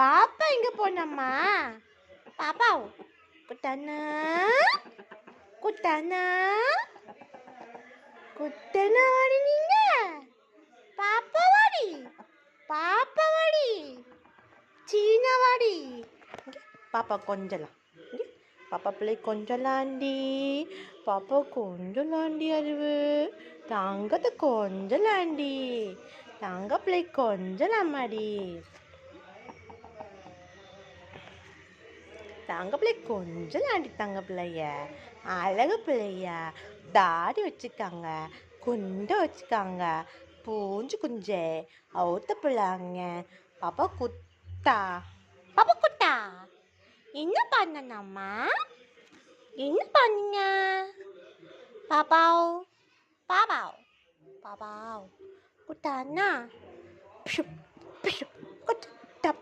பாப்பா எங்க போனம்மா? பாப்பாவ் குட்டண்ணா குட்டண்ணா குட்டண்ணா வாடி நீங்க பாப்பா வாடி பாப்பா வாடி சீனா வாடி பாப்பா கொஞ்சலாம் பாப்பா பிள்ளை கொஞ்சலாண்டி பாப்பா கொஞ்சலாண்டி அறிவு தங்கத்தை கொஞ்சலாண்டி தங்க பிள்ளை கொஞ்சலாமாடி தங்க பிள்ளை கொஞ்சலாண்டி தங்க பிள்ளைய அழகு பிள்ளைய தாடி வச்சுக்காங்க குண்டை வச்சுக்காங்க பூஞ்சு குஞ்சே அவுத்த பிள்ளைங்க பாப்பா குட்டா பாப்பா குட்டா என்ன பண்ணனம்மா என்ன பண்ணீங்க பாப்பாவ் பாப்பாவ் பாப்பாவ் குட்டா அண்ணா பிஷு பிஷு குட்டு டப்பு